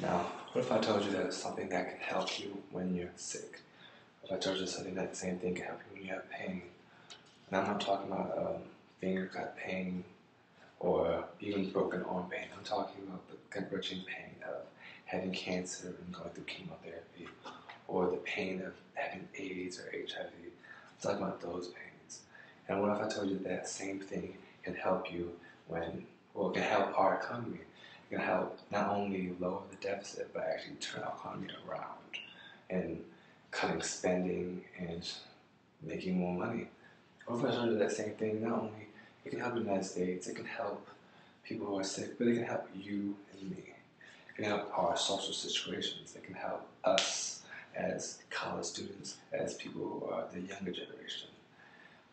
Now, what if I told you that it's something that can help you when you're sick? If I told you something that the same thing can help you when you have pain? And I'm not talking about finger cut pain or even broken arm pain. I'm talking about the gut-wrenching pain of having cancer and going through chemotherapy, or the pain of having AIDS or HIV. I'm talking about those pains. And what if I told you that same thing can help you it can help our economy. It can help not only lower the deficit, but actually turn our economy around and cutting spending and making more money. What if I told you that same thing? Not only it can help the United States, it can help people who are sick, but it can help you and me. It can help our social situations. It can help us as college students, as people who are the younger generation.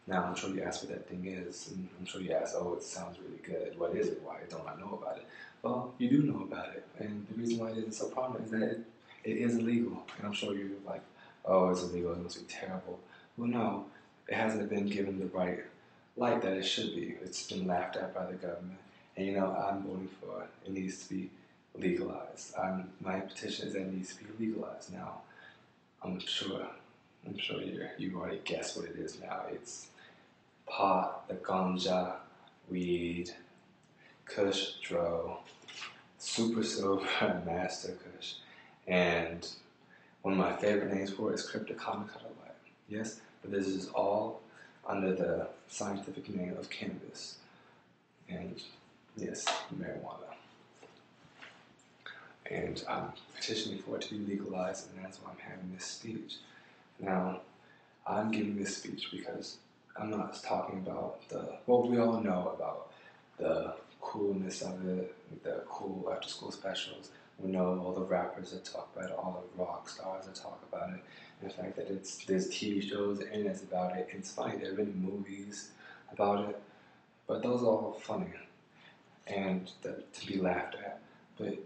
Now, I'm sure you asked what that thing is, and I'm sure you asked, oh, it sounds really good. What is it? Why don't I know about it? Well, you do know about it, and the reason why it isn't so prominent is that it is illegal. And I'm sure you're like, oh, it's illegal, it must be terrible. Well, no, it hasn't been given the right light that it should be. It's been laughed at by the government, and I'm voting for it needs to be legalized. My petition is that it needs to be legalized. Now, I'm sure you already guessed what it is now. It's pot, the ganja, weed, kush, dro, super silver, master kush, and one of my favorite names for it is cryptococcus. Yes, but this is all under the scientific name of cannabis, and yes, marijuana. And I'm petitioning for it to be legalized, and that's why I'm having this speech. Now, I'm giving this speech because I'm not talking about we all know about the coolness of it, the cool after school specials. We know all the rappers that talk about it, all the rock stars that talk about it, and the fact that there's TV shows and internet's about it. It's funny, there have been movies about it, but those are all funny and to be laughed at. But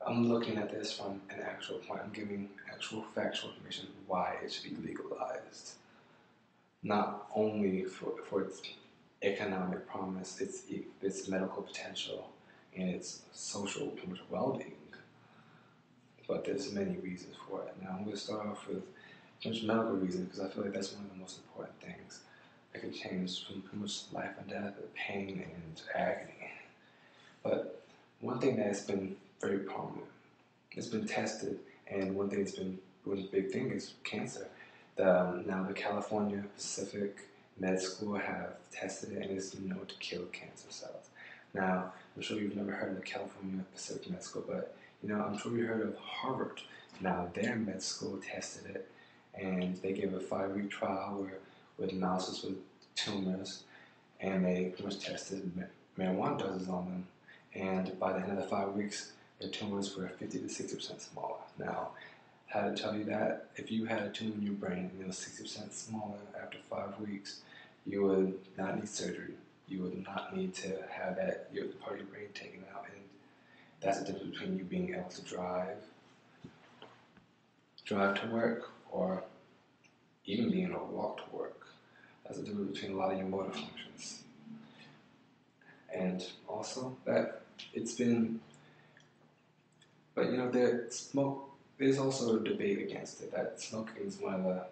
I'm looking at this from an actual point. I'm giving actual factual information why it should be legalized. Not only for its economic promise, its medical potential, and its social well-being, but there's many reasons for it. Now I'm going to start off with just medical reasons because I feel like that's one of the most important things that can change from pretty much life and death, pain and agony. But one thing that's been very prominent, it's been tested, and one big thing is cancer. Now the California Pacific Med School have tested it, and it's known to kill cancer cells. Now, I'm sure you've never heard of the California Pacific Med School, but I'm sure you heard of Harvard. Now, their med school tested it, and they gave a 5-week trial with mouses with tumors, and they pretty much tested marijuana doses on them. And by the end of the 5 weeks, the tumors were 50 to 60% smaller. Now, how to tell you that? If you had a tumor in your brain and it was 60% smaller after 5 weeks, you would not need surgery. You would not need to have your part of your brain taken out. And that's the difference between you being able to drive to work, or even being able to walk to work. That's the difference between a lot of your motor functions. And also that it's been, but there's also a debate against it, that smoking is one of the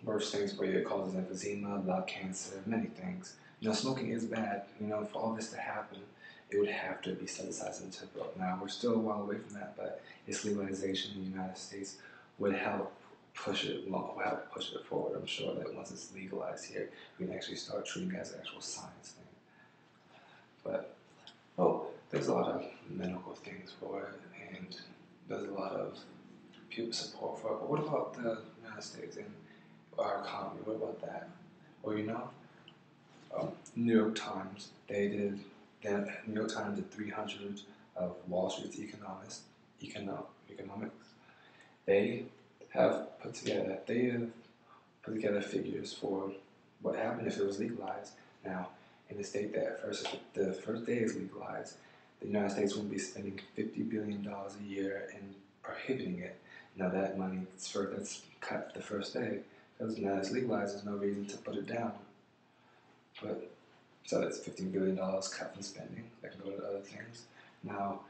worst things for you. It causes emphysema, lung cancer, many things. Smoking is bad. For all this to happen, it would have to be synthesized into a bill. Now, we're still a while away from that, but its legalization in the United States would help push it forward. I'm sure that once it's legalized here, we can actually start treating it as an actual science thing. But, there's a lot of medical things for it, and there's a lot of people support for it. But what about the United States and our economy? What about that? Well, New York Times, the New York Times did 300 of Wall Street's economics. They have put together figures for what happened if it was legalized. Now, in the state that the first day is legalized, the United States will be spending $50 billion a year in prohibiting it. Now that money that's cut the first day, because now it's legalized, there's no reason to put it down. So that's $15 billion cut from spending that can go to other things. Now,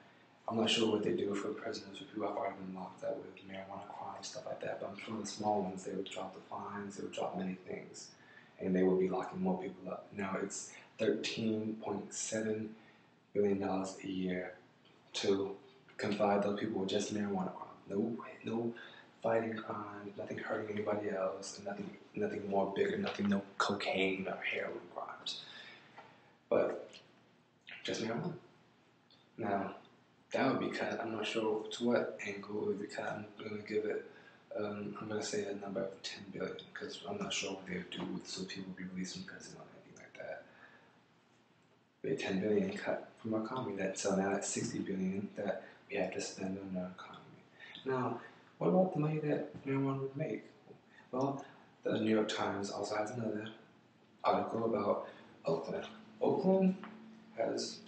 I'm not sure what they do for prisoners, for people who have already been locked up with marijuana crimes, stuff like that, but I'm sure the small ones, they would drop the fines, they would drop many things, and they will be locking more people up. Now it's $13.7 billion a year to confine those people with just marijuana crime. No fighting crime, nothing hurting anybody else, and nothing more bigger, no cocaine or heroin crimes. But just marijuana. Now, that would be cut. I'm not sure to what angle it would be cut. I'm going to give it, I'm going to say a number of 10 billion because I'm not sure what they would do with so people would be released from prison or anything like that. But 10 billion cut from our economy. So now that's 60 billion that we have to spend on our economy. Now, what about the money that marijuana would make? Well, the New York Times also has another article about Oakland. Oakland has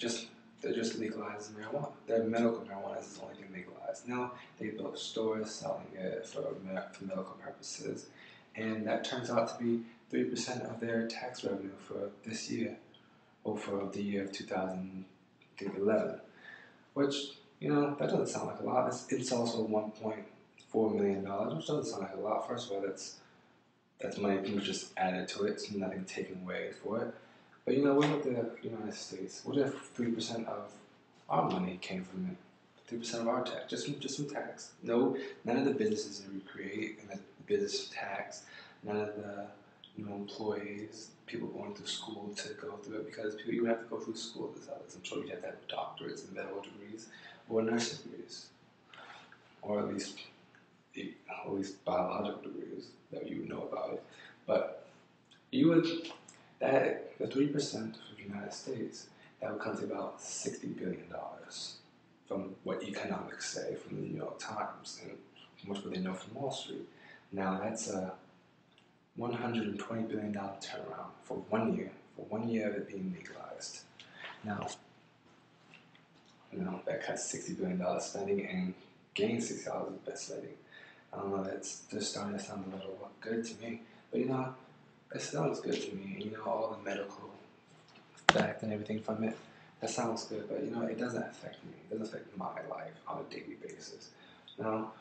they're just legalizing marijuana. Their medical marijuana is the only thing legalized. Now they built stores selling it for medical purposes, and that turns out to be 3% of their tax revenue for this year, or for the year of 2011, which, that doesn't sound like a lot. It's also $1.4 million, which doesn't sound like a lot. First of all, that's money just added to it, so nothing taken away for it. But what about the United States? What if 3% of our money came from it? 3% of our tax, just from tax. No, none of the businesses that we create and the business tax, none of the employees, people going through school to go through it, because you would have to go through school to sell this. I'm sure you have to have doctorates and medical degrees or nursing degrees, or at least biological degrees that you would know about it. But the 3% of the United States, that would come to about $60 billion from what economics say from the New York Times and from what they know from Wall Street. Now that's a $120 billion turnaround for 1 year, of it being legalized. Now, that cuts $60 billion spending and gains $60 of best spending. I don't know, that's just starting to sound a little good to me. But that sounds good to me. All the medical fact and everything from it, that sounds good. But it doesn't affect me. It doesn't affect my life on a daily basis. Now,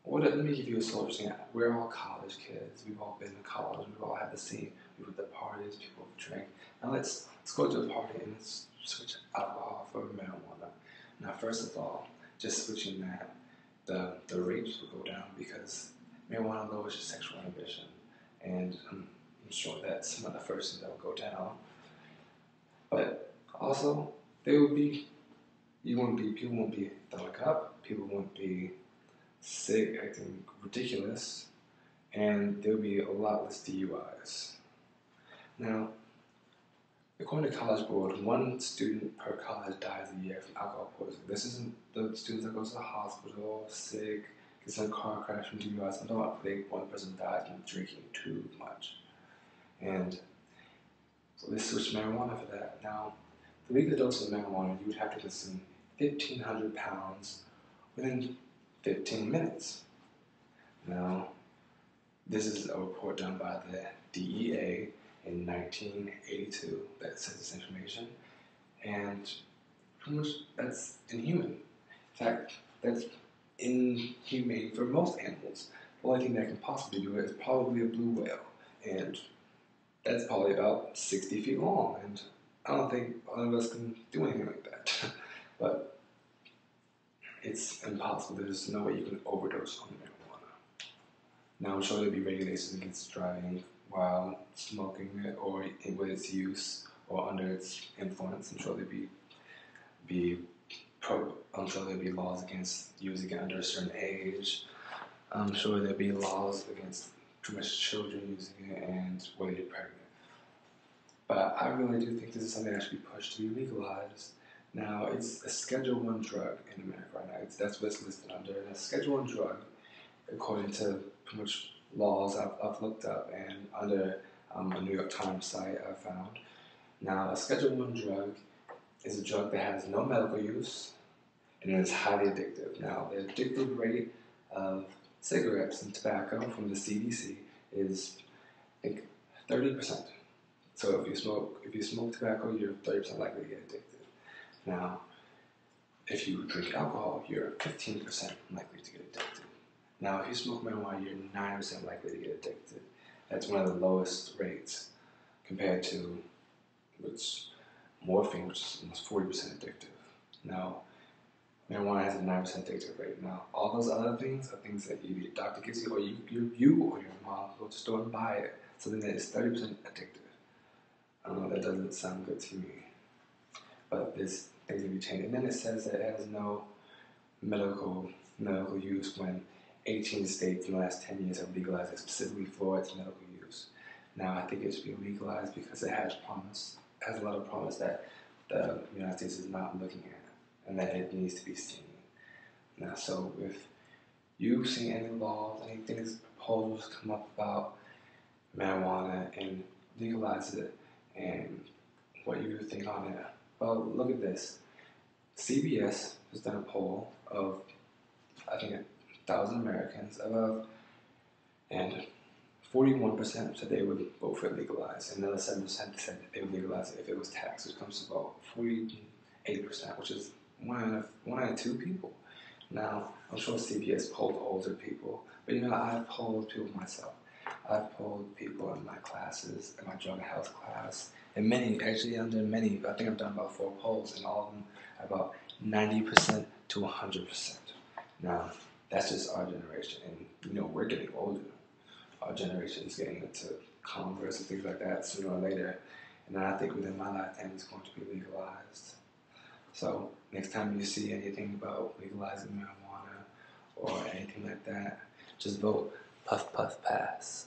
let me give you a solution. We're all college kids. We've all been to college. We've all had the same. We've been to parties. People drink. Now let's go to a party and let's switch alcohol for marijuana. Now, first of all, just switching that, the rates will go down because marijuana lowers your sexual inhibition, and I'm sure that's some of the first things that will go down. But also, people won't be throwing up, people won't be sick, acting ridiculous, and there'll be a lot less DUIs. Now, according to College Board, 1 student per college dies a year from alcohol poisoning. This isn't the students that go to the hospital, sick, gets in a car crash from DUIs. I'm talking about one person died from drinking too much. And so they switched marijuana for that. Now, the legal dose of marijuana, you would have to consume 1,500 pounds within 15 minutes. Now, this is a report done by the DEA in 1982 that says this information, and pretty much that's inhuman. In fact, that's inhumane for most animals. The only thing that can possibly do it is probably a blue whale, and that's probably about 60 feet long, and I don't think all of us can do anything like that. But it's impossible. There's no way you can overdose on marijuana. Now, I'm sure there'll be regulations against driving while smoking it, or with its use, or under its influence. I'm sure there'll be laws against using it under a certain age. I'm sure there'll be laws against pretty much children using it and whether you're pregnant. But I really do think this is something that should be pushed to be legalized. Now, it's a Schedule 1 drug in America right now. That's what it's listed under. And a Schedule 1 drug, according to pretty much laws I've looked up and under a New York Times site I found. Now, a Schedule 1 drug is a drug that has no medical use and it is highly addictive. Now, the addictive rate of cigarettes and tobacco from the CDC is, I think, 30%. So if you smoke tobacco, you're 30% likely to get addicted. Now, if you drink alcohol, you're 15% likely to get addicted. Now, if you smoke marijuana, you're 9% likely to get addicted. That's one of the lowest rates compared to morphine, which is almost 40% addictive. Now, marijuana has a 9% addictive rate. Now, all those other things are things that either your doctor gives you or you or your mom go to the store and buy it. Something that is 30% addictive. I don't know, that doesn't sound good to me. But this things can be changed. And then it says that it has no medical use when 18 states in the last 10 years have legalized it, specifically for its medical use. Now, I think it should be legalized because it has a lot of promise that the United States is not looking at, and that it needs to be seen. Now, so if you've seen any laws, anything, proposals come up about marijuana and legalize it, and what you think on it, well, look at this. CBS has done a poll of, I think, 1,000 Americans, and 41% said they would vote for legalize, and another 7% said they would legalize it if it was taxed, which comes to about 48%, which is one out of two people. Now, I'm sure CBS polled older people, but I've polled people myself. I've polled people in my classes, in my drug and health class, and many, actually I think I've done about 4 polls, and all of them are about 90% to 100%. Now, that's just our generation, and we're getting older. Our generation is getting into Congress and things like that sooner or later, and I think within my lifetime it's going to be legalized. So next time you see anything about legalizing marijuana or anything like that, just vote puff puff pass.